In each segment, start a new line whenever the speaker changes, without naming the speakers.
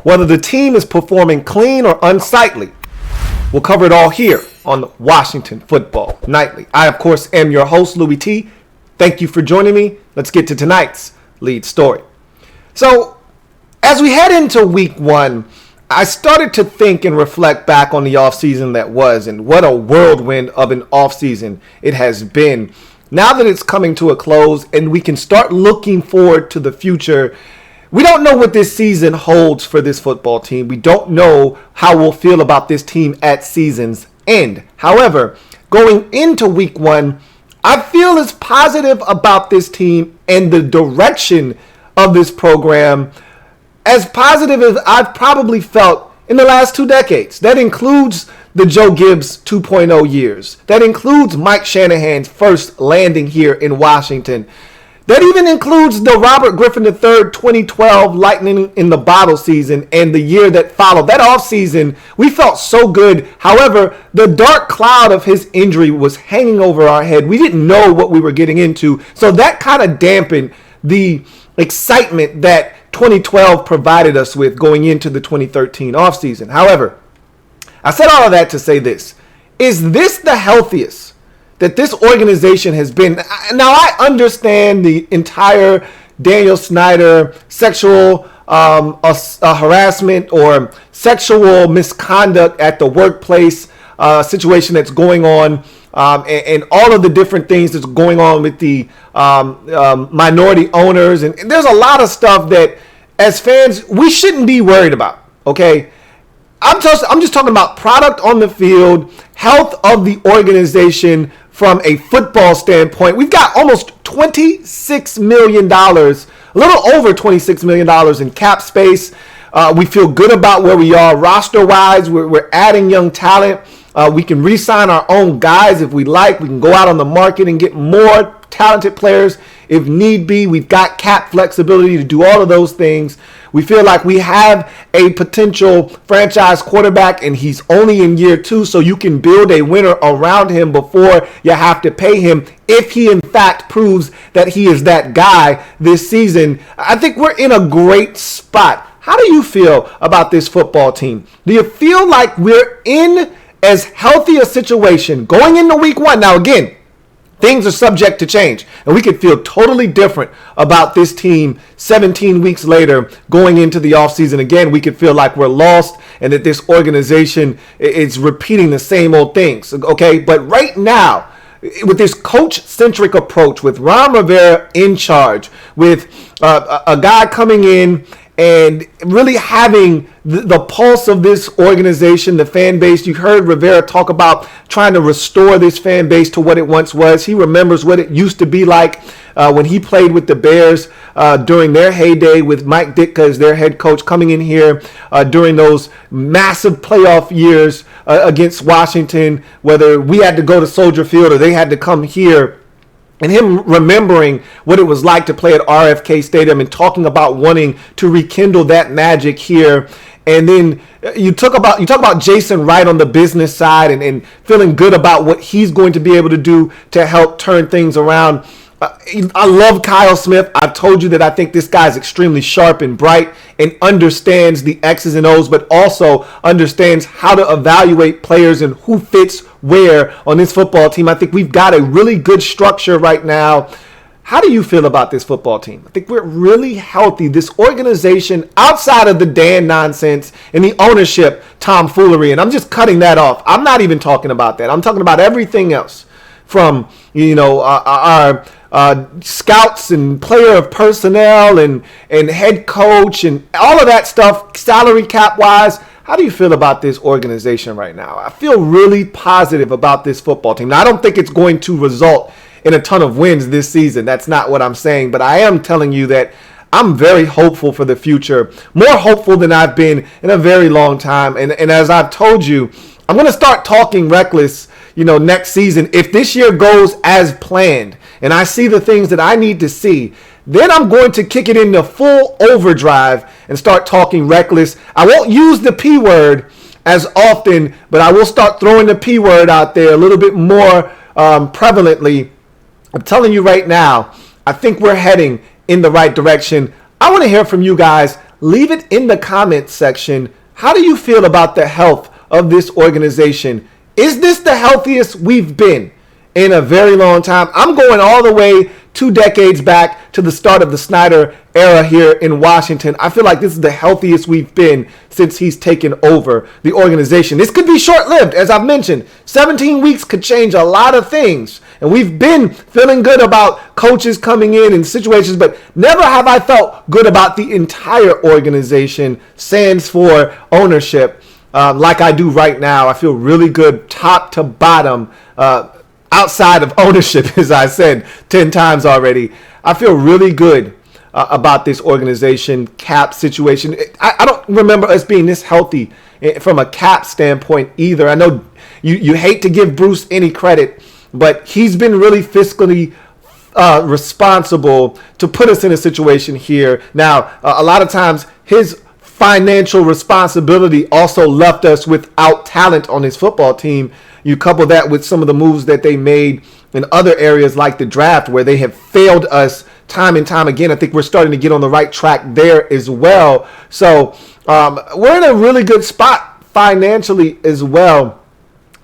whether the team is performing clean or unsightly. We'll cover it all here on Washington Football Nightly. I, of course, am your host, Louie T. Thank you for joining me. Let's get to tonight's lead story. So, as we head into week one, I started to think and reflect back on the offseason that was, and what a whirlwind of an offseason it has been. Now that it's coming to a close and we can start looking forward to the future, we don't know what this season holds for this football team. We don't know how we'll feel about this team at season's end. However, going into week one, I feel as positive about this team and the direction of this program as positive as I've probably felt in the last 2 decades. That includes the Joe Gibbs 2.0 years. That includes Mike Shanahan's first landing here in Washington. That even includes the Robert Griffin III 2012 lightning in the bottle season and the year that followed. That offseason, we felt so good. However, the dark cloud of his injury was hanging over our head. We didn't know what we were getting into. So that kind of dampened the excitement that 2012 provided us with going into the 2013 offseason. However, I said all of that to say this. Is this the healthiest that this organization has been? Now, I understand the entire Daniel Snyder sexual harassment or sexual misconduct at the workplace situation that's going on, and all of the different things that's going on with the minority owners. And there's a lot of stuff that, as fans, we shouldn't be worried about, okay? I'm just talking about product on the field, health of the organization from a football standpoint. We've got almost $26 million, a little over $26 million in cap space. We feel good about where we are roster-wise. We're adding young talent. We can re-sign our own guys if we like. We can go out on the market and get more talented players if need be. We've got cap flexibility to do all of those things. We feel like we have a potential franchise quarterback, and he's only in year 2, so you can build a winner around him before you have to pay him if he in fact proves that he is that guy this season. I think we're in a great spot. How do you feel about this football team? Do you feel like we're in as healthy a situation going into week one? Now, again, things are subject to change, and we could feel totally different about this team 17 weeks later going into the offseason. Again, we could feel like we're lost and that this organization is repeating the same old things, okay? But right now, with this coach-centric approach, with Ron Rivera in charge, with a guy coming in and really having the pulse of this organization, the fan base. You heard Rivera talk about trying to restore this fan base to what it once was. He remembers what it used to be like when he played with the Bears during their heyday with Mike Ditka as their head coach, coming in here during those massive playoff years against Washington, whether we had to go to Soldier Field or they had to come here. And him remembering what it was like to play at RFK Stadium and talking about wanting to rekindle that magic here. And then you talk about Jason Wright on the business side and feeling good about what he's going to be able to do to help turn things around. I love Kyle Smith. I've told you that I think this guy is extremely sharp and bright and understands the X's and O's, but also understands how to evaluate players and who fits where on this football team. I think we've got a really good structure right now. How do you feel about this football team? I think we're really healthy. This organization, outside of the Dan nonsense and the ownership tomfoolery, and I'm just cutting that off. I'm not even talking about that. I'm talking about everything else, from our scouts and player of personnel and head coach and all of that stuff, salary cap wise. How do you feel about this organization right now? I feel really positive about this football team. Now, I don't think it's going to result in a ton of wins this season. That's not what I'm saying. But I am telling you that I'm very hopeful for the future, more hopeful than I've been in a very long time. And as I've told you, I'm going to start talking reckless, next season. If this year goes as planned and I see the things that I need to see, then I'm going to kick it into full overdrive and start talking reckless. I won't use the P word as often, but I will start throwing the P word out there a little bit more prevalently. I'm telling you right now, I think we're heading in the right direction. I want to hear from you guys. leave it in the comments section. How do you feel about the health of this organization? Is this the healthiest we've been in a very long time? I'm going all the way 2 decades back to the start of the Snyder era here in Washington. I feel like this is the healthiest we've been since he's taken over the organization. This could be short-lived, as I've mentioned. 17 weeks could change a lot of things. And we've been feeling good about coaches coming in situations, but never have I felt good about the entire organization, sans for ownership, like I do right now. I feel really good top to bottom, outside of ownership, as I said 10 times already. I feel really good about this organization cap situation. I don't remember us being this healthy from a cap standpoint either. I know you hate to give Bruce any credit, but he's been really fiscally responsible to put us in a situation here. Now, a lot of times his financial responsibility also left us without talent on his football team. You couple that with some of the moves that they made in other areas like the draft, where they have failed us time and time again. I think we're starting to get on the right track there as well. So we're in a really good spot financially as well.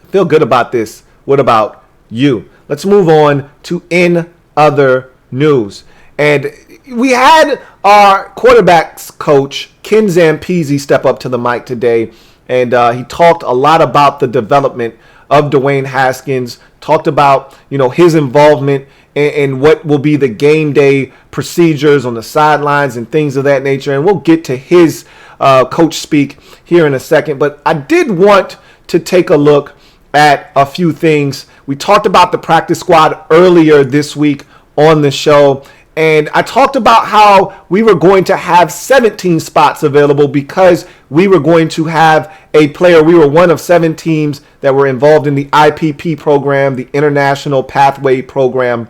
Feel good about this. What about you? Let's move on to in other news. And we had our quarterbacks coach, Ken Zampese, step up to the mic today. And he talked a lot about the development of Dwayne Haskins, talked about, his involvement in what will be the game day procedures on the sidelines and things of that nature. And we'll get to his coach speak here in a second. But I did want to take a look at a few things. We talked about the practice squad earlier this week on the show. And I talked about how we were going to have 17 spots available because we were going to have a player. We were one of 7 teams that were involved in the IPP program, the International Pathway Program,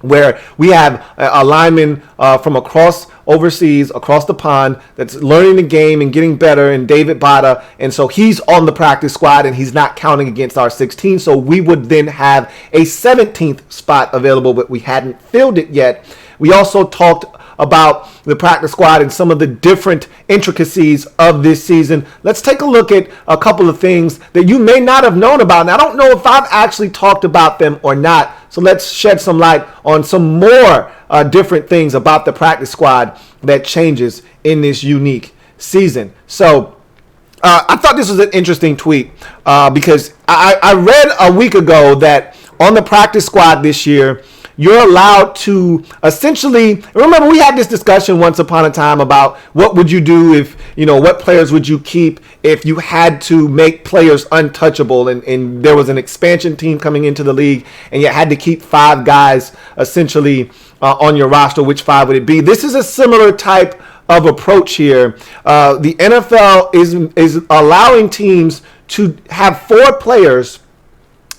where we have a lineman from overseas, across the pond, that's learning the game and getting better, and David Bada. And so he's on the practice squad, and he's not counting against our 16. So we would then have a 17th spot available, but we hadn't filled it yet. We also talked about the practice squad and some of the different intricacies of this season. Let's take a look at a couple of things that you may not have known about. And I don't know if I've actually talked about them or not. So let's shed some light on some more different things about the practice squad that changes in this unique season. So I thought this was an interesting tweet because I read a week ago that on the practice squad this year, you're allowed to essentially, remember we had this discussion once upon a time about what would you do if, what players would you keep if you had to make players untouchable, and there was an expansion team coming into the league and you had to keep 5 guys essentially on your roster. Which 5 would it be? This is a similar type of approach here. The NFL is allowing teams to have 4 players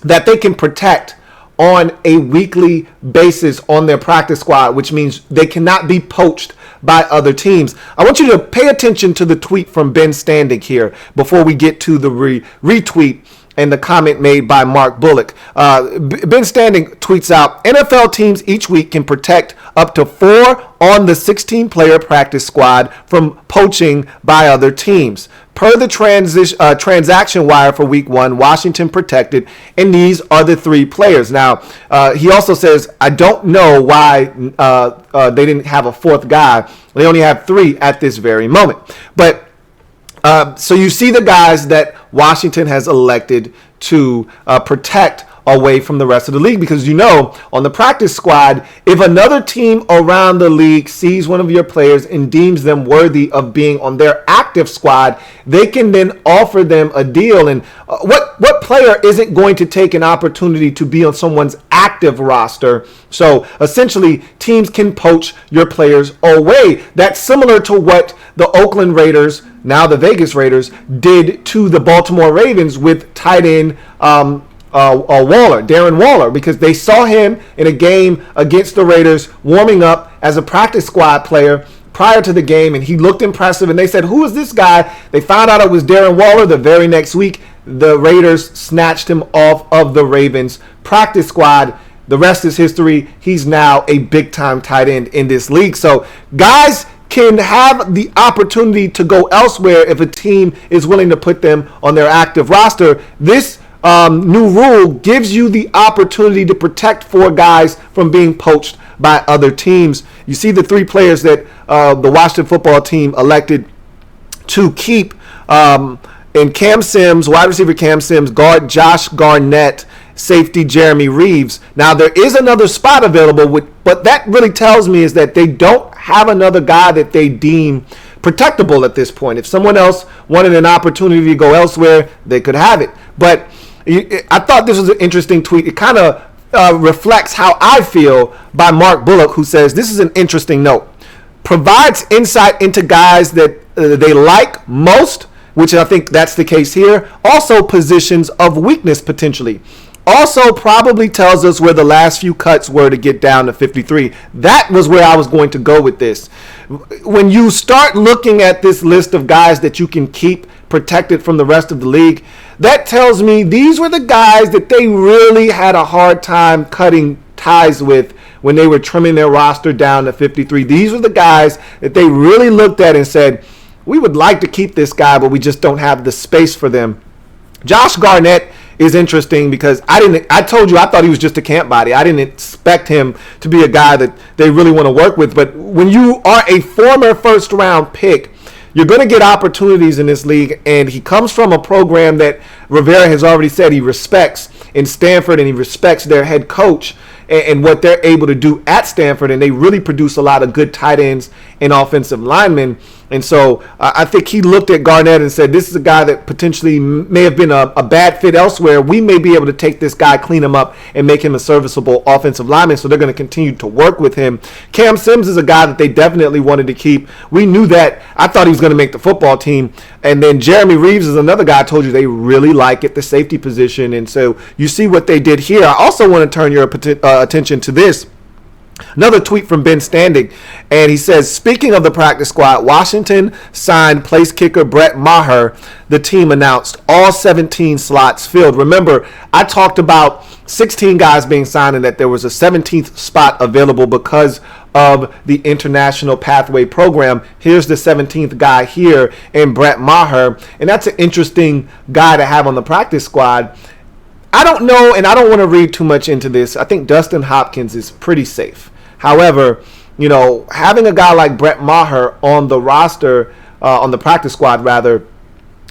that they can protect on a weekly basis on their practice squad, which means they cannot be poached by other teams. I want you to pay attention to the tweet from Ben Standing here before we get to the retweet and the comment made by Mark Bullock. Ben Standing tweets out, NFL teams each week can protect up to 4 on the 16-player practice squad from poaching by other teams. Per the transaction wire for week 1, Washington protected, and these are the 3 players. Now, he also says, I don't know why they didn't have a 4th guy. They only have 3 at this very moment. But so you see the guys that Washington has elected to protect away from the rest of the league, because on the practice squad, if another team around the league sees one of your players and deems them worthy of being on their active squad, they can then offer them a deal. And what player isn't going to take an opportunity to be on someone's active roster? So essentially, teams can poach your players away. That's similar to what the Oakland Raiders, now the Vegas Raiders, did to the Baltimore Ravens with tight end Darren Waller, because they saw him in a game against the Raiders warming up as a practice squad player prior to the game, and he looked impressive, and they said, who is this guy? They found out it was Darren Waller. The very next week, the Raiders snatched him off of the Ravens practice squad. The rest is history. He's now a big-time tight end in this league. So guys can have the opportunity to go elsewhere if a team is willing to put them on their active roster. This new rule gives you the opportunity to protect 4 guys from being poached by other teams. You see the 3 players that the Washington football team elected to keep in Cam Sims, wide receiver Cam Sims, guard Josh Garnett, safety Jeremy Reeves. Now, there is another spot available, but that really tells me is that they don't have another guy that they deem protectable at this point. If someone else wanted an opportunity to go elsewhere, they could have it. But I thought this was an interesting tweet. It kind of reflects how I feel by Mark Bullock, who says, this is an interesting note. Provides insight into guys that they like most, which I think that's the case here. Also positions of weakness potentially. Also probably tells us where the last few cuts were to get down to 53. That was where I was going to go with this. When you start looking at this list of guys that you can keep protected from the rest of the league, that tells me these were the guys that they really had a hard time cutting ties with when they were trimming their roster down to 53. These were the guys that they really looked at and said, we would like to keep this guy, but we just don't have the space for them. Josh Garnett is interesting because I told you I thought he was just a camp body. I didn't expect him to be a guy that they really want to work with. But when you are a former first round pick, you're going to get opportunities in this league, and he comes from a program that Rivera has already said he respects in Stanford, and he respects their head coach and what they're able to do at Stanford, and they really produce a lot of good tight ends and offensive linemen. And so I think he looked at Garnett and said, this is a guy that potentially may have been a bad fit elsewhere. We may be able to take this guy, clean him up, and make him a serviceable offensive lineman. So they're going to continue to work with him. Cam Sims is a guy that they definitely wanted to keep. We knew that. I thought he was going to make the football team. And then Jeremy Reeves is another guy I told you they really like at the safety position. And so you see what they did here. I also want to turn your attention to this. Another tweet from Ben Standing, and he says, speaking of the practice squad, Washington signed place kicker Brett Maher. The team announced all 17 slots filled. Remember, I talked about 16 guys being signed and that there was a 17th spot available because of the International Pathway Program. Here's the 17th guy here in Brett Maher, and that's an interesting guy to have on the practice squad. I don't know, and I don't want to read too much into this. I think Dustin Hopkins is pretty safe. However, you know, having a guy like Brett Maher on the roster, on the practice squad rather,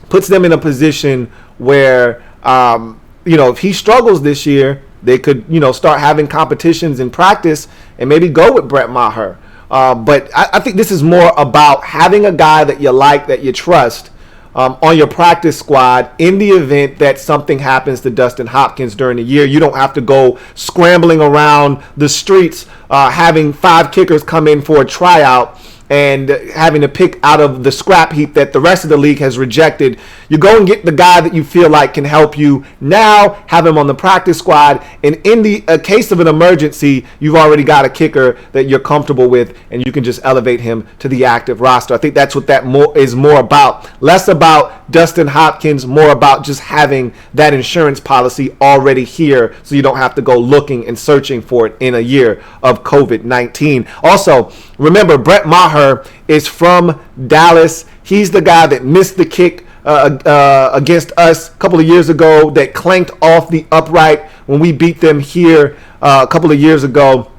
puts them in a position where, you know, if he struggles this year, they could, you know, start having competitions in practice and maybe go with Brett Maher. But I think this is more about having a guy that you like, that you trust, on your practice squad in the event that something happens to Dustin Hopkins during the year. You don't have to go scrambling around the streets, having 5 kickers come in for a tryout and having to pick out of the scrap heap that the rest of the league has rejected. You go and get the guy that you feel like can help you now, have him on the practice squad, and in the case of an emergency, you've already got a kicker that you're comfortable with, and you can just elevate him to the active roster. I think that's what that is more about. Less about Dustin Hopkins, more about just having that insurance policy already here so you don't have to go looking and searching for it in a year of COVID-19. Also, remember, Brett Maher is from Dallas. He's the guy that missed the kick against us a couple of years ago, that clanked off the upright when we beat them here a couple of years ago.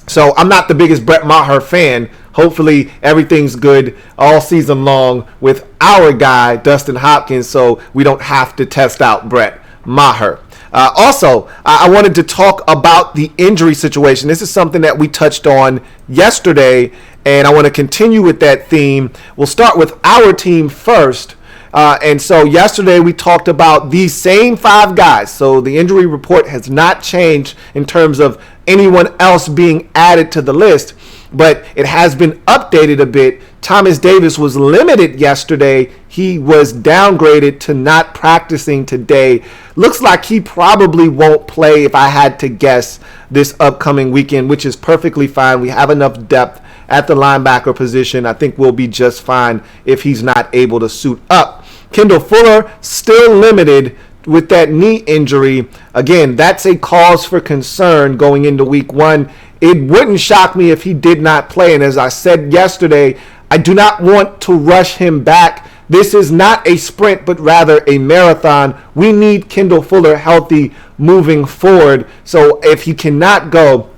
So I'm not the biggest Brett Maher fan. Hopefully everything's good all season long with our guy, Dustin Hopkins, so we don't have to test out Brett Maher. Also, I wanted to talk about the injury situation. This is something that we touched on yesterday, and I want to continue with that theme. We'll start with our team first. And so yesterday we talked about these same 5 guys. So the injury report has not changed in terms of anyone else being added to the list, but it has been updated a bit. Thomas Davis was limited yesterday. He was downgraded to not practicing today. Looks like he probably won't play, if I had to guess, this upcoming weekend, which is perfectly fine. We have enough depth at the linebacker position. I think we'll be just fine if he's not able to suit up. Kendall Fuller still limited with that knee injury. Again, that's a cause for concern going into week 1. It wouldn't shock me if he did not play. And as I said yesterday, I do not want to rush him back. This is not a sprint, but rather a marathon. We need Kendall Fuller healthy moving forward. So if he cannot go,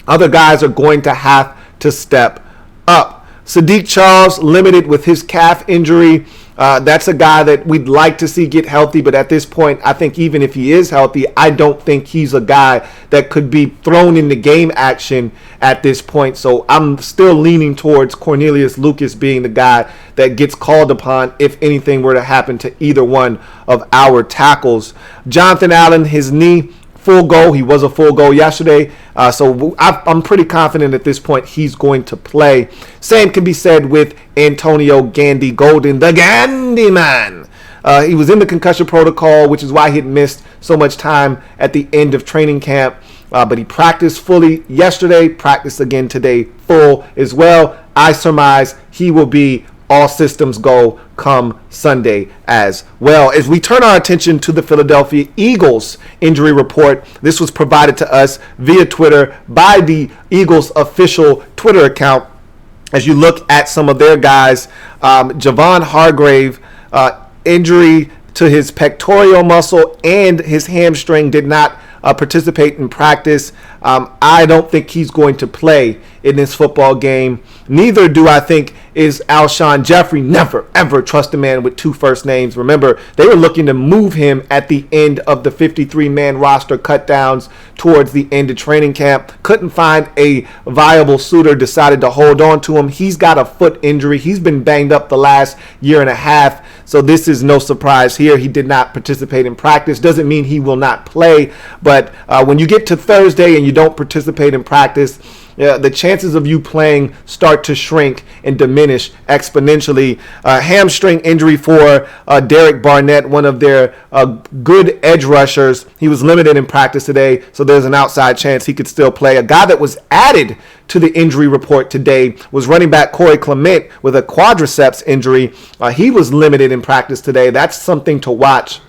other guys are going to have to step up. Sadiq Charles limited with his calf injury. That's a guy that we'd like to see get healthy, but at this point, I think even if he is healthy, I don't think he's a guy that could be thrown into game action at this point. So I'm still leaning towards Cornelius Lucas being the guy that gets called upon if anything were to happen to either one of our tackles. Jonathan Allen, his knee, full go. He was a full go yesterday. So I'm pretty confident at this point he's going to play. Same can be said with Antonio Gandy Golden, the Gandy man. He was in the concussion protocol, which is why he had missed so much time at the end of training camp. But he practiced fully yesterday, practiced again today full as well. I surmise he will be all systems go come Sunday as well. As we turn our attention to the Philadelphia Eagles injury report, this was provided to us via Twitter by the Eagles official Twitter account. As you look at some of their guys, Javon Hargrave, injury to his pectoral muscle and his hamstring, did not participate in practice. I don't think he's going to play in this football game. Neither do I think is Alshon Jeffrey. Never, ever trust a man with two first names. Remember, they were looking to move him at the end of the 53-man roster cut downs towards the end of training camp. Couldn't find a viable suitor, decided to hold on to him. He's got a foot injury. He's been banged up the last year and a half, so this is no surprise here. He did not participate in practice. Doesn't mean he will not play, but when you get to Thursday and you don't participate in practice, the chances of you playing start to shrink and diminish exponentially. Hamstring injury for Derek Barnett, one of their good edge rushers. He was limited in practice today, so there's an outside chance he could still play. A guy that was added to the injury report today was running back Corey Clement with a quadriceps injury. He was limited in practice today. That's something to watch,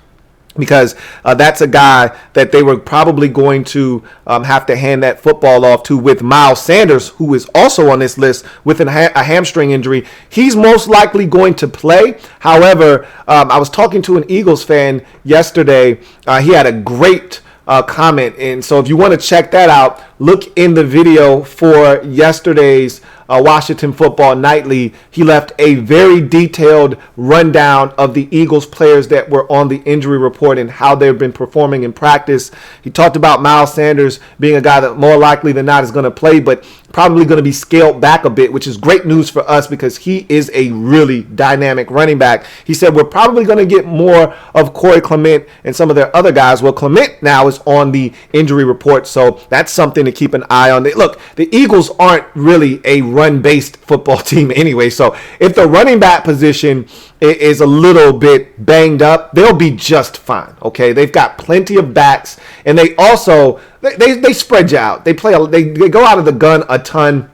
because that's a guy that they were probably going to have to hand that football off to, with Miles Sanders, who is also on this list with a hamstring injury. He's most likely going to play. However, I was talking to an Eagles fan yesterday. He had a great comment, and so if you want to check that out, look in the video for yesterday's Washington Football Nightly. He left a very detailed rundown of the Eagles players that were on the injury report and how they've been performing in practice. He talked about Miles Sanders being a guy that more likely than not is going to play, but probably going to be scaled back a bit, which is great news for us because he is a really dynamic running back. He said we're probably going to get more of Corey Clement and some of their other guys. Well, Clement now is on the injury report, so that's something to keep an eye on. Look, the Eagles aren't really a run-based football team anyway, so if the running back position is a little bit banged up, they'll be just fine. Okay, they've got plenty of backs, and they also they spread you out. They go out of the gun a ton.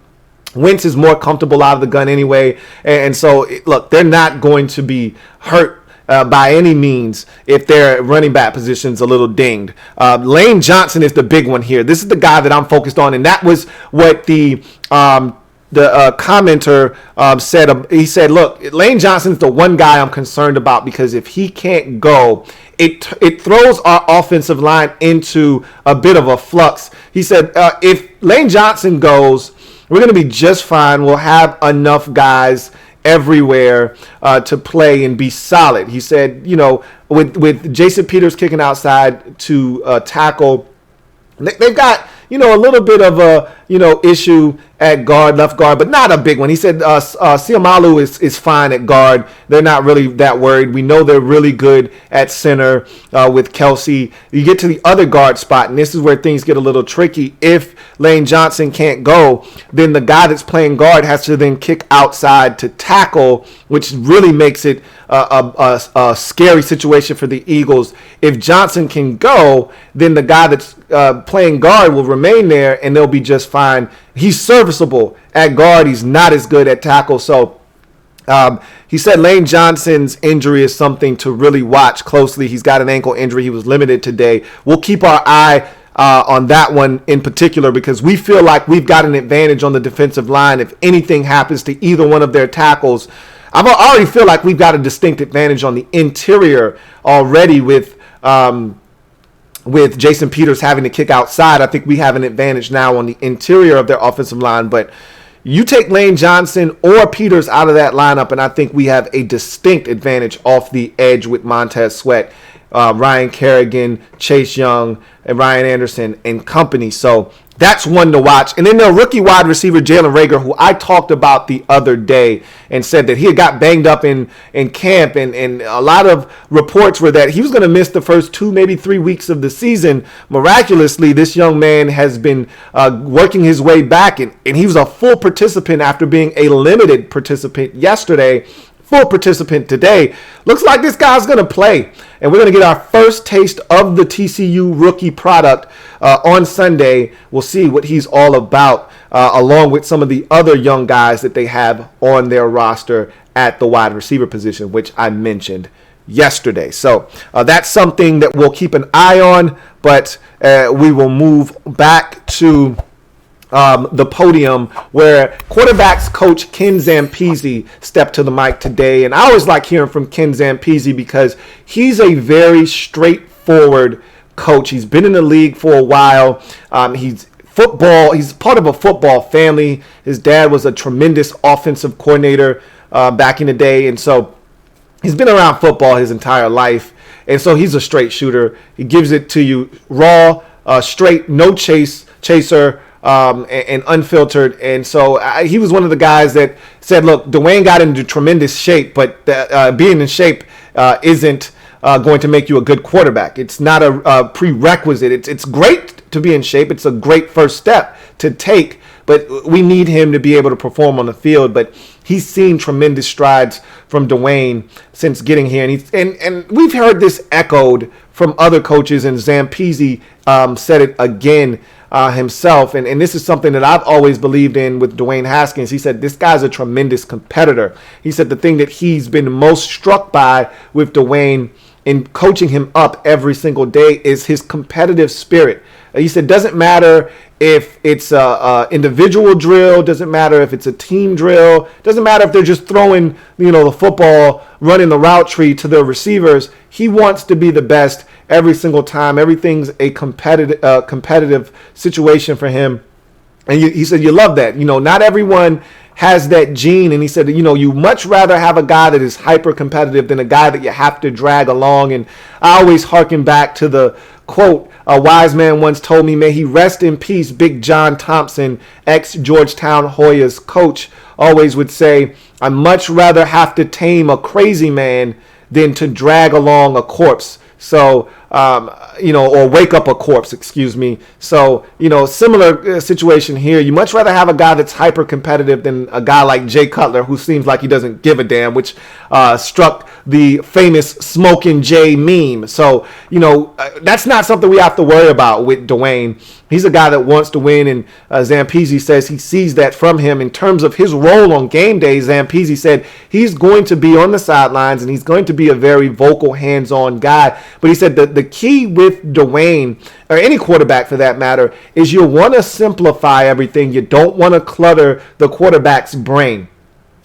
Wentz is more comfortable out of the gun anyway, and so look, they're not going to be hurt by any means if their running back position's a little dinged. Lane Johnson is the big one here. This is the guy that I'm focused on, and that was what the commenter said. He said, look, Lane Johnson's the one guy I'm concerned about because if he can't go, it throws our offensive line into a bit of a flux. He said, if Lane Johnson goes, we're going to be just fine. We'll have enough guys everywhere to play and be solid. He said, with Jason Peters kicking outside to tackle, they've got, a little bit of a, issue at guard, left guard, but not a big one. He said Siamalu is fine at guard. They're not really that worried. We know they're really good at center with Kelsey. You get to the other guard spot, and this is where things get a little tricky. If Lane Johnson can't go, then the guy that's playing guard has to then kick outside to tackle, which really makes it a scary situation for the Eagles. If Johnson can go, then the guy that's playing guard will remain there, and they'll be just fine. He's serviceable at guard. He's not as good at tackle. So he said Lane Johnson's injury is something to really watch closely. He's got an ankle injury. He was limited today. We'll keep our eye on that one in particular, because we feel like we've got an advantage on the defensive line if anything happens to either one of their tackles. I already feel like we've got a distinct advantage on the interior already with Jason Peters having to kick outside. I think we have an advantage now on the interior of their offensive line. But you take Lane Johnson or Peters out of that lineup, and I think we have a distinct advantage off the edge with Montez Sweat, Ryan Kerrigan, Chase Young, and Ryan Anderson and company. So that's one to watch. And then the rookie wide receiver, Jalen Reagor, who I talked about the other day and said that he had got banged up in camp. And a lot of reports were that he was going to miss the first 2, maybe 3 weeks of the season. Miraculously, this young man has been working his way back. And he was a full participant after being a limited participant yesterday. Full participant today. Looks like this guy's going to play. And we're going to get our first taste of the TCU rookie product on Sunday. We'll see what he's all about, along with some of the other young guys that they have on their roster at the wide receiver position, which I mentioned yesterday. So that's something that we'll keep an eye on, but we will move back to the podium where quarterbacks coach Ken Zampese stepped to the mic today. And I always like hearing from Ken Zampese because he's a very straightforward coach. He's been in the league for a while. He's part of a football family. His dad was a tremendous offensive coordinator back in the day. And so he's been around football his entire life. And so he's a straight shooter. He gives it to you raw, straight, no chaser. And unfiltered. And so he was one of the guys that said, look, Dwayne got into tremendous shape, but being in shape isn't going to make you a good quarterback. It's not a prerequisite. It's great to be in shape. It's a great first step to take, but we need him to be able to perform on the field. But he's seen tremendous strides from Dwayne since getting here. And we've heard this echoed from other coaches, and Zampese said it again himself, and this is something that I've always believed in with Dwayne Haskins. He said this guy's a tremendous competitor. He said the thing that he's been most struck by with Dwayne in coaching him up every single day is his competitive spirit. He said doesn't matter if it's a individual drill, doesn't matter if it's a team drill, doesn't matter if they're just throwing the football, running the route tree to their receivers. He wants to be the best every single time. Everything's a competitive situation for him. And he said you love that. Not everyone has that gene. And he said, you much rather have a guy that is hyper competitive than a guy that you have to drag along. And I always harken back to the quote a wise man once told me, may he rest in peace, Big John Thompson, ex-Georgetown Hoyas coach, always would say, I'd much rather have to tame a crazy man than to drag along a corpse. So, or wake up a corpse, excuse me. So, similar situation here. You much rather have a guy that's hyper competitive than a guy like Jay Cutler, who seems like he doesn't give a damn, which struck the famous Smoking Jay meme. So, that's not something we have to worry about with Dwayne. He's a guy that wants to win, and Zampese says he sees that from him. In terms of his role on game day, Zampese said he's going to be on the sidelines, and he's going to be a very vocal, hands-on guy. But he said that the key with Dwayne, or any quarterback for that matter, is you want to simplify everything. You don't want to clutter the quarterback's brain.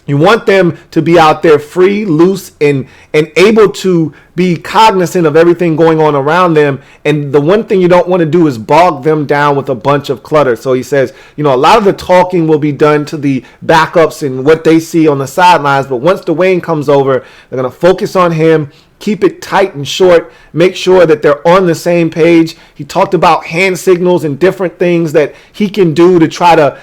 You want them to be out there free, loose, and able to be cognizant of everything going on around them. And the one thing you don't want to do is bog them down with a bunch of clutter. So he says, a lot of the talking will be done to the backups and what they see on the sidelines. But once Dwayne comes over, they're going to focus on him. Keep it tight and short. Make sure that they're on the same page. He talked about hand signals and different things that he can do to try to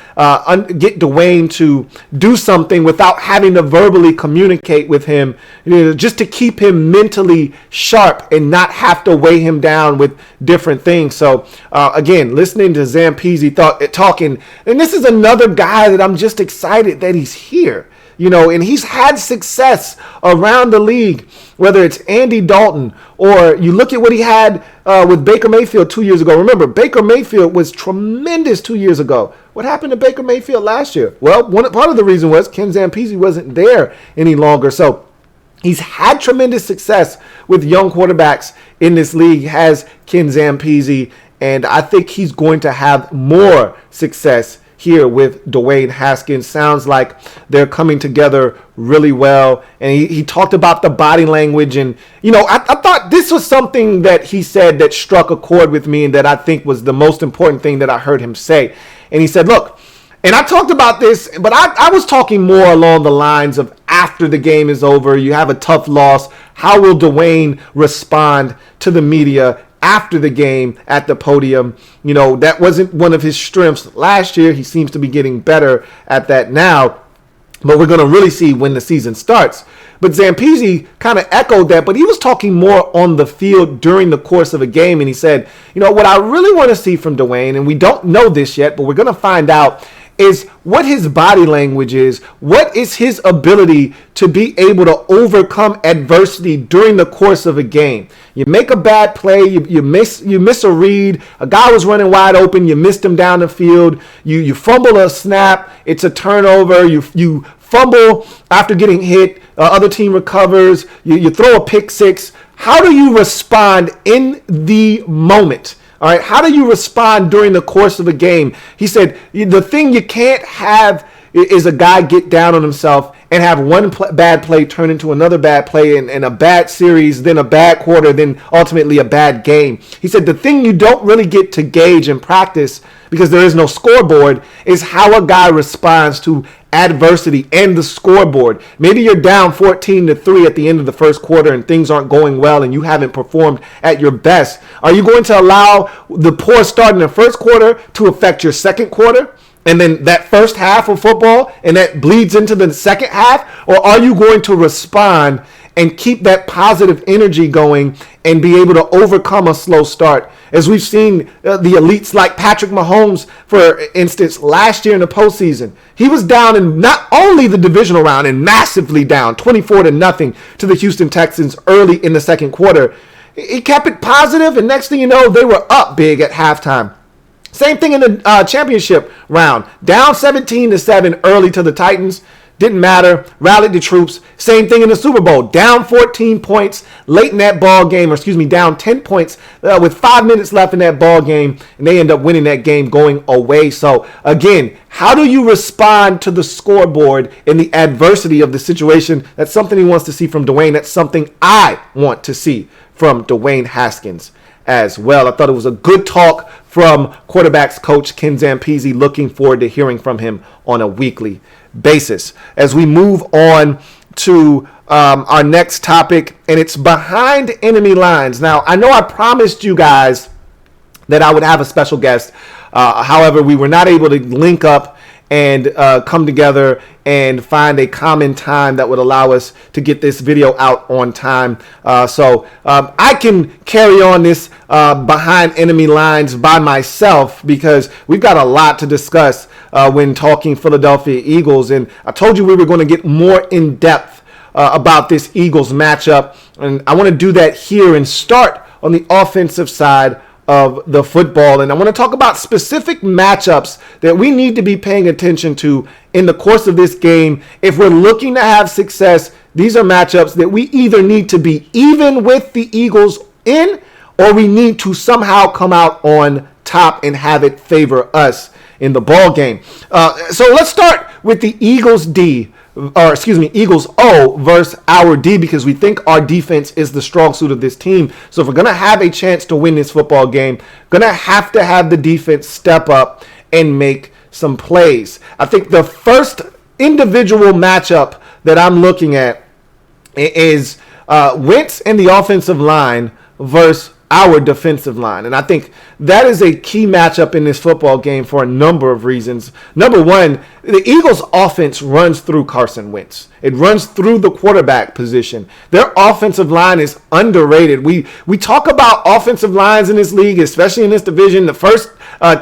get Dwayne to do something without having to verbally communicate with him, just to keep him mentally sharp and not have to weigh him down with different things. So, again, listening to Zampese talking, and this is another guy that I'm just excited that he's here. And he's had success around the league, whether it's Andy Dalton or you look at what he had with Baker Mayfield 2 years ago. Remember, Baker Mayfield was tremendous 2 years ago. What happened to Baker Mayfield last year? Well, part of the reason was Ken Zampese wasn't there any longer. So he's had tremendous success with young quarterbacks in this league, has Ken Zampese. And I think he's going to have more success here with Dwayne Haskins. Sounds like they're coming together really well. And he talked about the body language. And, I thought this was something that he said that struck a chord with me and that I think was the most important thing that I heard him say. And he said, look, and I talked about this, but I was talking more along the lines of after the game is over, you have a tough loss. How will Dwayne respond to the media after the game at the podium? That wasn't one of his strengths last year. He seems to be getting better at that now, but we're going to really see when the season starts. But Zampese kind of echoed that, but he was talking more on the field during the course of a game. And he said, what I really want to see from Dwayne, and we don't know this yet, but we're going to find out, is what his body language is. What is his ability to be able to overcome adversity during the course of a game? You make a bad play, you miss a read, a guy was running wide open, you missed him down the field, you fumble a snap, it's a turnover, you fumble after getting hit, other team recovers, you throw a pick six. How do you respond in the moment? All right, how do you respond during the course of a game? He said, the thing you can't have is a guy get down on himself and have one bad play turn into another bad play and a bad series, then a bad quarter, then ultimately a bad game. He said the thing you don't really get to gauge in practice, because there is no scoreboard, is how a guy responds to adversity and the scoreboard. Maybe you're down 14-3 at the end of the first quarter and things aren't going well and you haven't performed at your best. Are you going to allow the poor start in the first quarter to affect your second quarter and then that first half of football and that bleeds into the second half? Or are you going to respond and keep that positive energy going and be able to overcome a slow start? As we've seen the elites like Patrick Mahomes, for instance, last year in the postseason, he was down in not only the divisional round and massively down 24-0 to the Houston Texans early in the second quarter. He kept it positive, and next thing you know, they were up big at halftime. Same thing in the championship round, down 17-7 early to the Titans. Didn't matter, rallied the troops. Same thing in the Super Bowl, down 14 points late in that ball game, down 10 points with 5 minutes left in that ball game, and they end up winning that game going away. So again, how do you respond to the scoreboard in the adversity of the situation? That's something he wants to see from Dwayne. That's something I want to see from Dwayne Haskins as well. I thought it was a good talk from quarterbacks coach Ken Zampese. Looking forward to hearing from him on a weekly basis. As we move on to our next topic, and it's behind enemy lines. Now, I know I promised you guys that I would have a special guest. However, we were not able to link up and come together and find a common time that would allow us to get this video out on time. So I can carry on this behind enemy lines by myself, because we've got a lot to discuss when talking Philadelphia Eagles. And I told you we were going to get more in depth about this Eagles matchup. And I want to do that here and start on the offensive side of the football. And I want to talk about specific matchups that we need to be paying attention to in the course of this game. If we're looking to have success, these are matchups that we either need to be even with the Eagles in, or we need to somehow come out on top and have it favor us in the ball game. So let's start with the Eagles Eagles O versus our D, because we think our defense is the strong suit of this team. So if we're going to have a chance to win this football game, going to have the defense step up and make some plays. I think the first individual matchup that I'm looking at is Wentz and the offensive line versus our defensive line. And I think that is a key matchup in this football game for a number of reasons. Number one, the Eagles' offense runs through Carson Wentz. It runs through the quarterback position. Their offensive line is underrated. We talk about offensive lines in this league, especially in this division. The first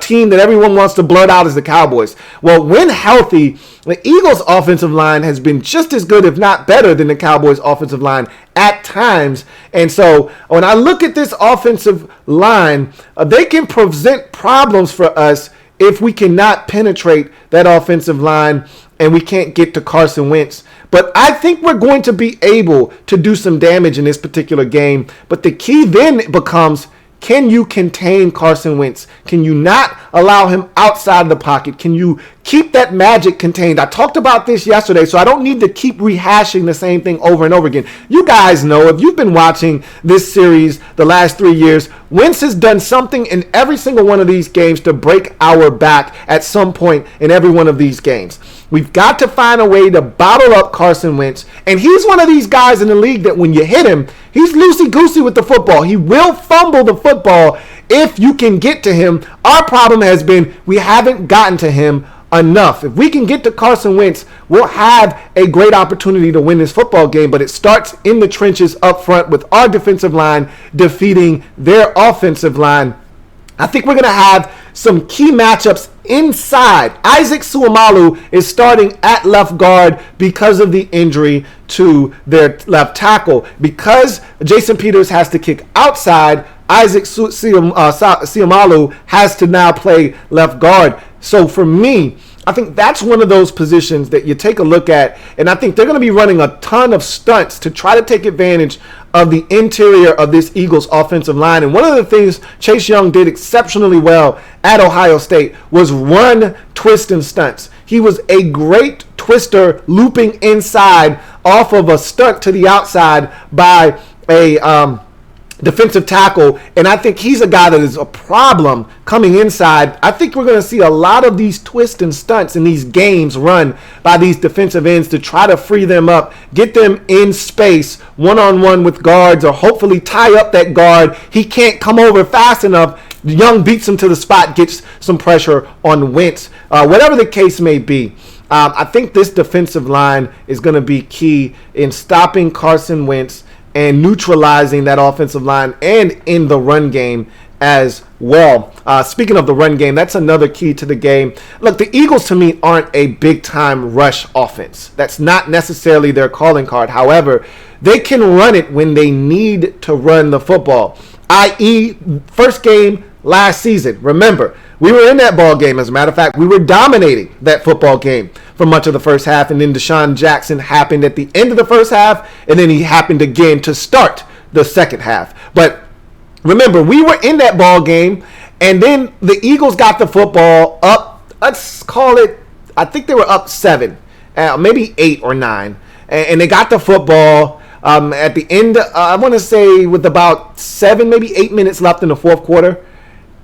team that everyone wants to blurt out is the Cowboys. Well, when healthy, the Eagles' offensive line has been just as good, if not better, than the Cowboys' offensive line at times. And so when I look at this offensive line, they can present problems for us if we cannot penetrate that offensive line and we can't get to Carson Wentz. But I think we're going to be able to do some damage in this particular game. But the key then becomes, Can you contain Carson Wentz? Can you not allow him outside the pocket? Can you keep that magic contained? I talked about this yesterday, so I don't need to keep rehashing the same thing over and over again. You guys know, if you've been watching this series the last 3 years, Wentz has done something in every single one of these games to break our back at some point in every one of these games. We've got to find a way to bottle up Carson Wentz. And he's one of these guys in the league that when you hit him, he's loosey-goosey with the football. He will fumble the football if you can get to him. Our problem has been we haven't gotten to him enough. If we can get to Carson Wentz, we'll have a great opportunity to win this football game. But it starts in the trenches up front with our defensive line defeating their offensive line. I think we're going to have some key matchups inside. Isaac Seumalo is starting at left guard because of the injury to their left tackle. Because Jason Peters has to kick outside, Isaac Seumalo has to now play left guard. So for me, I think that's one of those positions that you take a look at, and I think they're going to be running a ton of stunts to try to take advantage of the interior of this Eagles offensive line. And one of the things Chase Young did exceptionally well at Ohio State was run twist and stunts. He was a great twister, looping inside off of a stunt to the outside by a defensive tackle, and I think he's a guy that is a problem coming inside. I think we're going to see a lot of these twists and stunts in these games run by these defensive ends to try to free them up, get them in space one-on-one with guards, or hopefully tie up that guard. He can't come over fast enough. Young beats him to the spot, gets some pressure on Wentz. Whatever the case may be, I think this defensive line is going to be key in stopping Carson Wentz and neutralizing that offensive line and in the run game as well. Speaking of the run game, that's another key to the game. Look, the Eagles to me aren't a big-time rush offense. That's not necessarily their calling card. However, they can run it when they need to run the football, i.e. first game last season. Remember, we were in that ball game. As a matter of fact, we were dominating that football game for much of the first half, and then Deshaun Jackson happened at the end of the first half, and then he happened again to start the second half. But remember, we were in that ball game, and then the Eagles got the football up, let's call it, I think they were up 7, maybe 8 or 9, and they got the football at the end, I want to say with about 7, maybe 8 minutes left in the fourth quarter.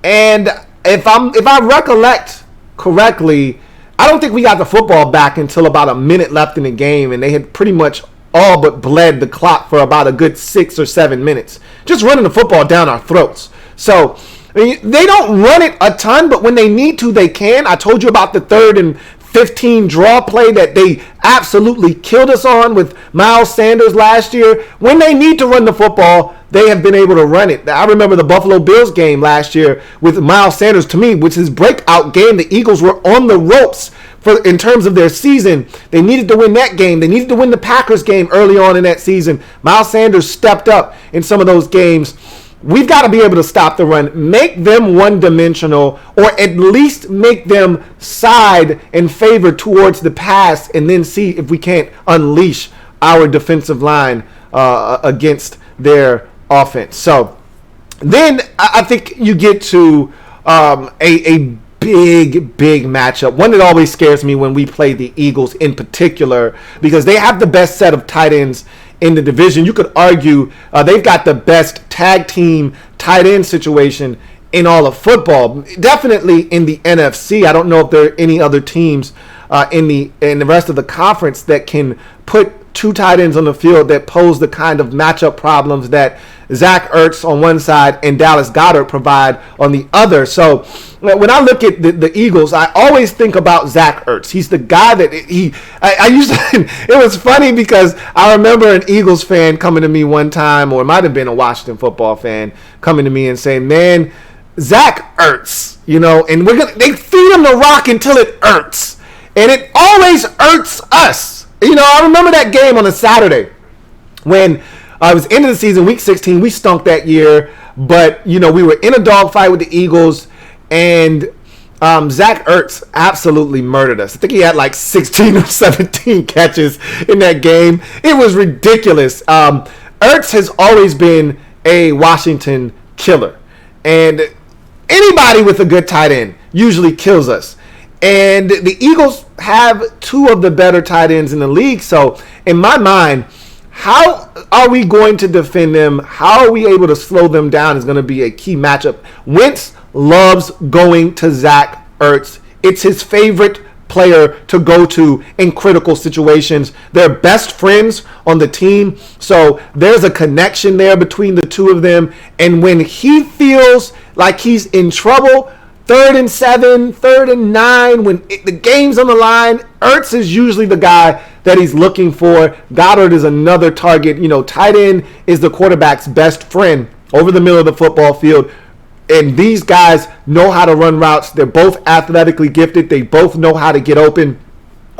And if I recollect correctly, I don't think we got the football back until about a minute left in the game, and they had pretty much all but bled the clock for about a good 6 or 7 minutes, just running the football down our throats. So I mean, they don't run it a ton, but when they need to, they can. I told you about the 3rd and 15 draw play that they absolutely killed us on with Miles Sanders last year. When they need to run the football, they have been able to run it. I remember the Buffalo Bills game last year with Miles Sanders, to me, which is his breakout game. The Eagles were on the ropes in terms of their season. They needed to win that game. They needed to win the Packers game early on in that season. Miles Sanders stepped up in some of those games. We've got to be able to stop the run, make them one-dimensional, or at least make them side and favor towards the pass, and then see if we can't unleash our defensive line against their offense. So then I think you get to a big matchup, one that always scares me when we play the Eagles in particular, because they have the best set of tight ends in the division. You could argue they've got the best tag team tight end situation in all of football. Definitely in the NFC. I don't know if there are any other teams in the rest of the conference that can put 2 tight ends on the field that pose the kind of matchup problems that Zach Ertz on one side and Dallas Goedert provide on the other. So when I look at the Eagles, I always think about Zach Ertz. He's the guy that I used to, it was funny because I remember an Eagles fan coming to me one time, or it might have been a Washington football fan coming to me and saying, man, Zach Ertz, and they feed him the rock until it Ertz. And it always Ertz us. I remember that game on a Saturday when it was end of the season, week 16. We stunk that year, but, we were in a dogfight with the Eagles, and Zach Ertz absolutely murdered us. I think he had like 16 or 17 catches in that game. It was ridiculous. Ertz has always been a Washington killer. And anybody with a good tight end usually kills us. And the Eagles have two of the better tight ends in the league. So in my mind, how are we going to defend them? How are we able to slow them down is going to be a key matchup. Wentz loves going to Zach Ertz. It's his favorite player to go to in critical situations. They're best friends on the team. So there's a connection there between the two of them. And when he feels like he's in trouble, 3rd and 7, 3rd and 9, when the game's on the line, Ertz is usually the guy that he's looking for. Goddard is another target. Tight end is the quarterback's best friend over the middle of the football field. And these guys know how to run routes. They're both athletically gifted. They both know how to get open.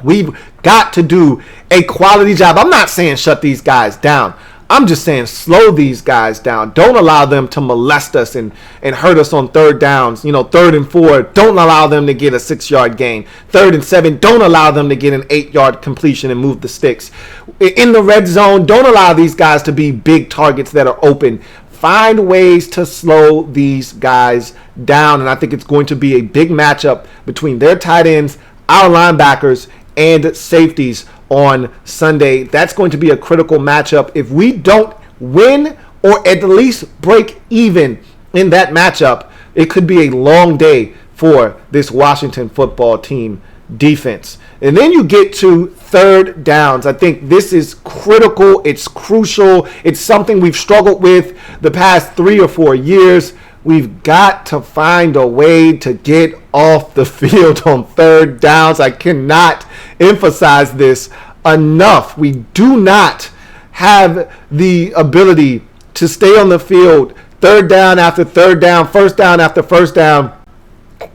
We've got to do a quality job. I'm not saying shut these guys down. I'm just saying slow these guys down. Don't allow them to molest us and hurt us on third downs. 3rd and 4, don't allow them to get a 6-yard gain. 3rd and 7, don't allow them to get an 8-yard completion and move the sticks. In the red zone, don't allow these guys to be big targets that are open. Find ways to slow these guys down. And I think it's going to be a big matchup between their tight ends, our linebackers, and safeties on Sunday. That's going to be a critical matchup. If we don't win or at least break even in that matchup, it could be a long day for this Washington football team defense. And then you get to 3rd downs. I think this is critical. It's crucial. It's something we've struggled with the past 3 or 4 years. We've got to find a way to get off the field on 3rd downs. I cannot emphasize this enough. We do not have the ability to stay on the field 3rd down after 3rd down, 1st down after 1st down,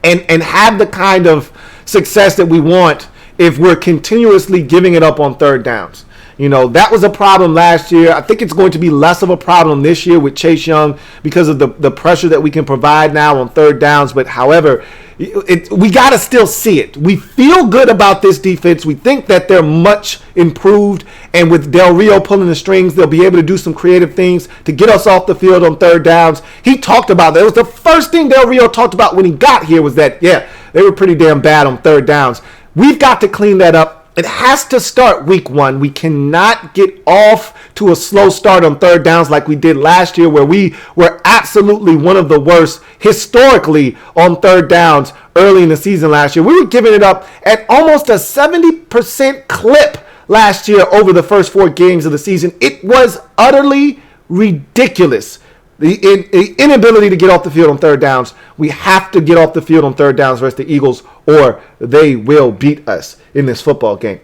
and have the kind of success that we want if we're continuously giving it up on 3rd downs. That was a problem last year. I think it's going to be less of a problem this year with Chase Young because of the pressure that we can provide now on 3rd downs. But however, we got to still see it. We feel good about this defense. We think that they're much improved. And with Del Rio pulling the strings, they'll be able to do some creative things to get us off the field on 3rd downs. He talked about that. It was the first thing Del Rio talked about when he got here was that, they were pretty damn bad on 3rd downs. We've got to clean that up. It has to start week 1. We cannot get off to a slow start on 3rd downs like we did last year, where we were absolutely one of the worst historically on 3rd downs early in the season last year. We were giving it up at almost a 70% clip last year over the first 4 games of the season. It was utterly ridiculous. The inability to get off the field on 3rd downs. We have to get off the field on 3rd downs versus the Eagles, or they will beat us in this football game.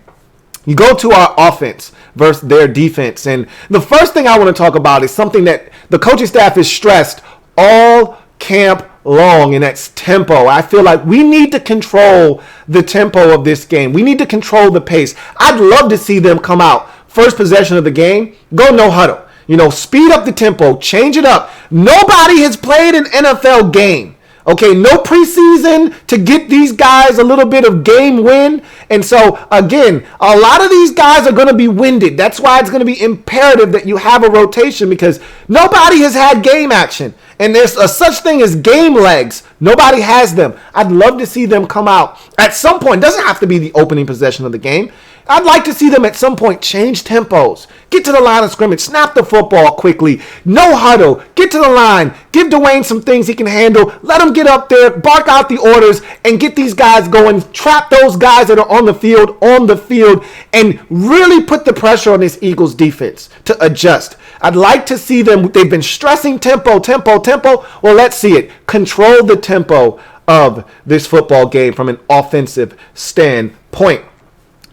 You go to our offense versus their defense. And the first thing I want to talk about is something that the coaching staff has stressed all camp long, and that's tempo. I feel like we need to control the tempo of this game. We need to control the pace. I'd love to see them come out first possession of the game, go no huddle. Speed up the tempo, change it up. Nobody has played an NFL game. Okay, no preseason to get these guys a little bit of game win. And so, again, a lot of these guys are going to be winded. That's why it's going to be imperative that you have a rotation, because nobody has had game action. And there's a such thing as game legs. Nobody has them. I'd love to see them come out at some point. It doesn't have to be the opening possession of the game. I'd like to see them at some point change tempos. Get to the line of scrimmage. Snap the football quickly. No huddle. Get to the line. Give Dwayne some things he can handle. Let him get up there, bark out the orders, and get these guys going. Trap those guys that are on the field, and really put the pressure on this Eagles defense to adjust. I'd like to see them. They've been stressing tempo. Well, let's see it. Control the tempo of this football game from an offensive standpoint.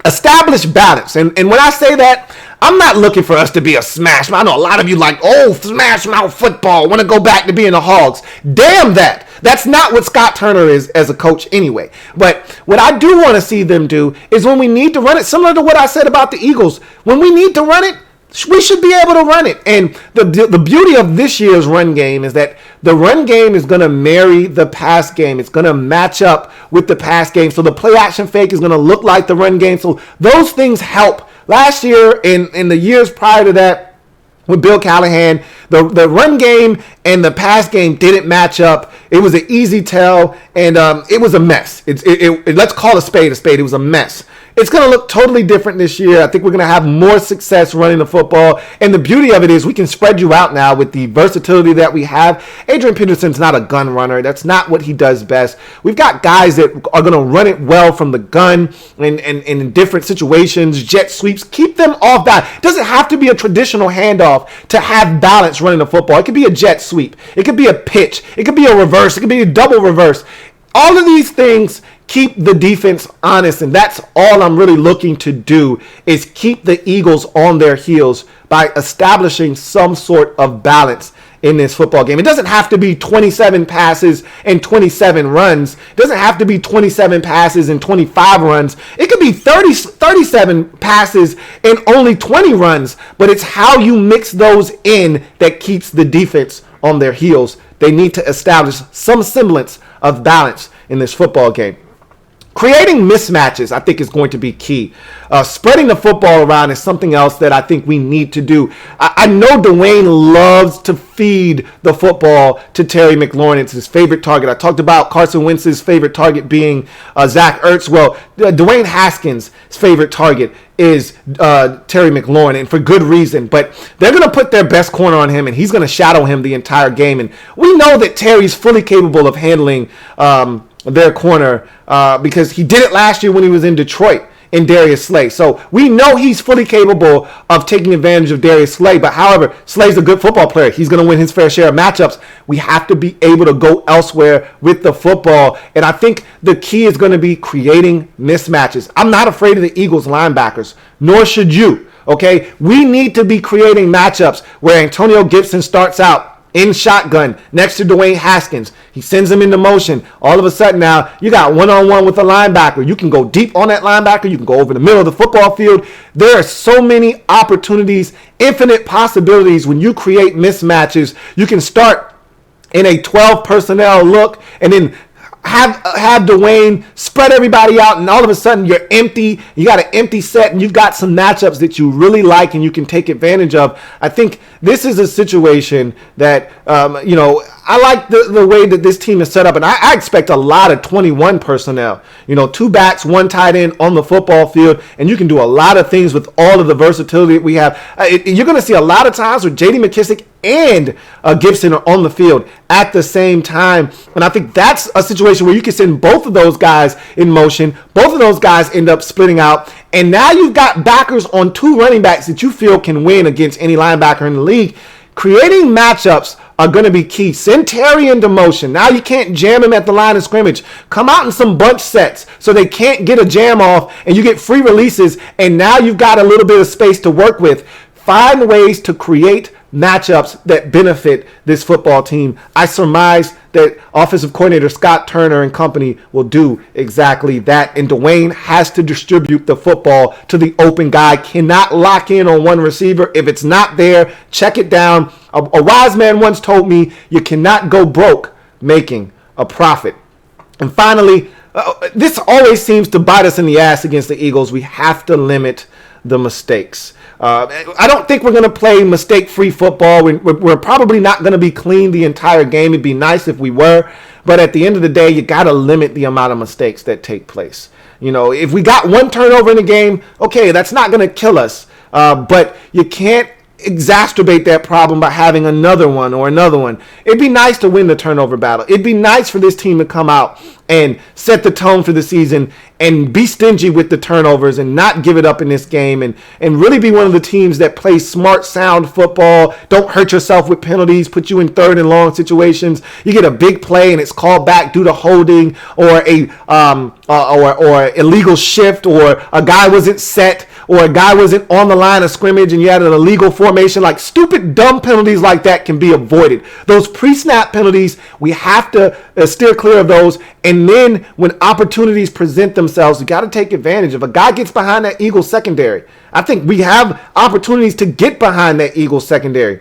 Establish balance. And when I say that, I'm not looking for us to be a smash mouth. I know a lot of you like, smash mouth football, want to go back to being the Hogs. Damn that. That's not what Scott Turner is as a coach anyway. But what I do want to see them do is when we need to run it, similar to what I said about the Eagles, when we need to run it, we should be able to run it. And the beauty of this year's run game is that the run game is going to marry the pass game. It's going to match up with the pass game. So the play action fake is going to look like the run game. So those things help. Last year and in the years prior to that, with Bill Callahan. The run game and the pass game didn't match up. It was an easy tell, and it was a mess. Let's call a spade a spade. It was a mess. It's going to look totally different this year. I think we're going to have more success running the football. And the beauty of it is we can spread you out now with the versatility that we have. Adrian Peterson's not a gun runner. That's not what he does best. We've got guys that are going to run it well from the gun and in different situations, jet sweeps. Keep them off that. It doesn't have to be a traditional handoff to have balance running the football. It could be a jet sweep. It could be a pitch. It could be a reverse. It could be a double reverse. All of these things keep the defense honest, and that's all I'm really looking to do is keep the Eagles on their heels by establishing some sort of balance in this football game. It doesn't have to be 27 passes and 27 runs. It doesn't have to be 27 passes and 25 runs. It could be 37 passes and only 20 runs, but it's how you mix those in that keeps the defense on their heels. They need to establish some semblance of balance in this football game. Creating mismatches, I think, is going to be key. Spreading the football around is something else that I think we need to do. I know Dwayne loves to feed the football to Terry McLaurin. It's his favorite target. I talked about Carson Wentz's favorite target being Zach Ertz. Well, Dwayne Haskins' favorite target is Terry McLaurin, and for good reason. But they're going to put their best corner on him, and he's going to shadow him the entire game. And we know that Terry's fully capable of handling their corner because he did it last year when he was in Detroit in Darius Slay. So we know he's fully capable of taking advantage of Darius Slay. But however, Slay's a good football player. He's going to win his fair share of matchups. We have to be able to go elsewhere with the football. And I think the key is going to be creating mismatches. I'm not afraid of the Eagles linebackers, nor should you. Okay, we need to be creating matchups where Antonio Gibson starts out in shotgun next to Dwayne Haskins. He sends him into motion. All of a sudden now, you got one-on-one with a linebacker. You can go deep on that linebacker. You can go over the middle of the football field. There are so many opportunities, infinite possibilities when you create mismatches. You can start in a 12 personnel look and then have Dwayne spread everybody out, and all of a sudden you're empty. You got an empty set, and you've got some matchups that you really like and you can take advantage of. I think this is a situation that, I like the way that this team is set up, and I expect a lot of 21 personnel. 2 backs, 1 tight end on the football field, and you can do a lot of things with all of the versatility that we have. You're going to see a lot of times where J.D. McKissick and Gibson are on the field at the same time, and I think that's a situation where you can send both of those guys in motion. Both of those guys end up splitting out, and now you've got backers on 2 running backs that you feel can win against any linebacker in the league. Creating matchups are going to be key. Send Terry into motion. Now you can't jam him at the line of scrimmage. Come out in some bunch sets so they can't get a jam off, and you get free releases, and now you've got a little bit of space to work with. Find ways to create matchups that benefit this football team. I surmise that offensive coordinator Scott Turner and company will do exactly that. And Dwayne has to distribute the football to the open guy. Cannot lock in on one receiver. If it's not there, check it down. A wise man once told me you cannot go broke making a profit. And finally, this always seems to bite us in the ass against the Eagles. We have to limit the mistakes. I don't think we're going to play mistake-free football. We're probably not going to be clean the entire game. It'd be nice if we were. But at the end of the day, you got to limit the amount of mistakes that take place. If we got 1 turnover in a game, okay, that's not going to kill us. But you can't exacerbate that problem by having another one. It'd be nice to win the turnover battle. It'd be nice for this team to come out and set the tone for the season and be stingy with the turnovers and not give it up in this game and really be one of the teams that plays smart, sound football. Don't hurt yourself with penalties, put you in 3rd and long situations. You get a big play and it's called back due to holding or or illegal shift, or a guy wasn't set, or a guy wasn't on the line of scrimmage and you had an illegal formation. Like stupid, dumb penalties like that can be avoided. Those pre-snap penalties, we have to steer clear of those. And then when opportunities present themselves, you got to take advantage. If a guy gets behind that Eagles secondary, I think we have opportunities to get behind that Eagles secondary.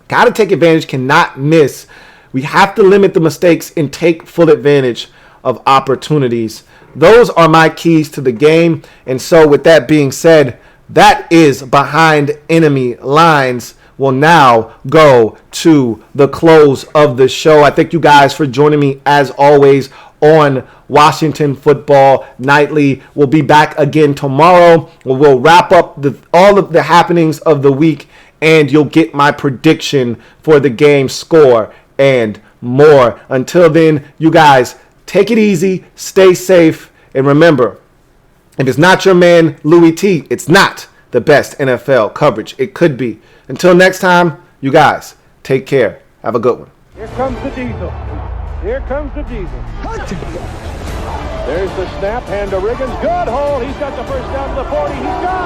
Got to take advantage, cannot miss. We have to limit the mistakes and take full advantage of opportunities. Those are my keys to the game. And so with that being said, that is Behind Enemy Lines. will now go to the close of the show. I thank you guys for joining me as always on Washington Football Nightly. We'll be back again tomorrow. We'll wrap up all of the happenings of the week, and you'll get my prediction for the game score and more. Until then, you guys, take it easy, stay safe, and remember, if it's not your man, Louie T, it's not the best NFL coverage. It could be. Until next time, you guys, take care. Have a good one.
Here comes the diesel. Here comes the diesel. There's the snap, hand to Riggins. Good hold. He's got the first down to the 40. He's got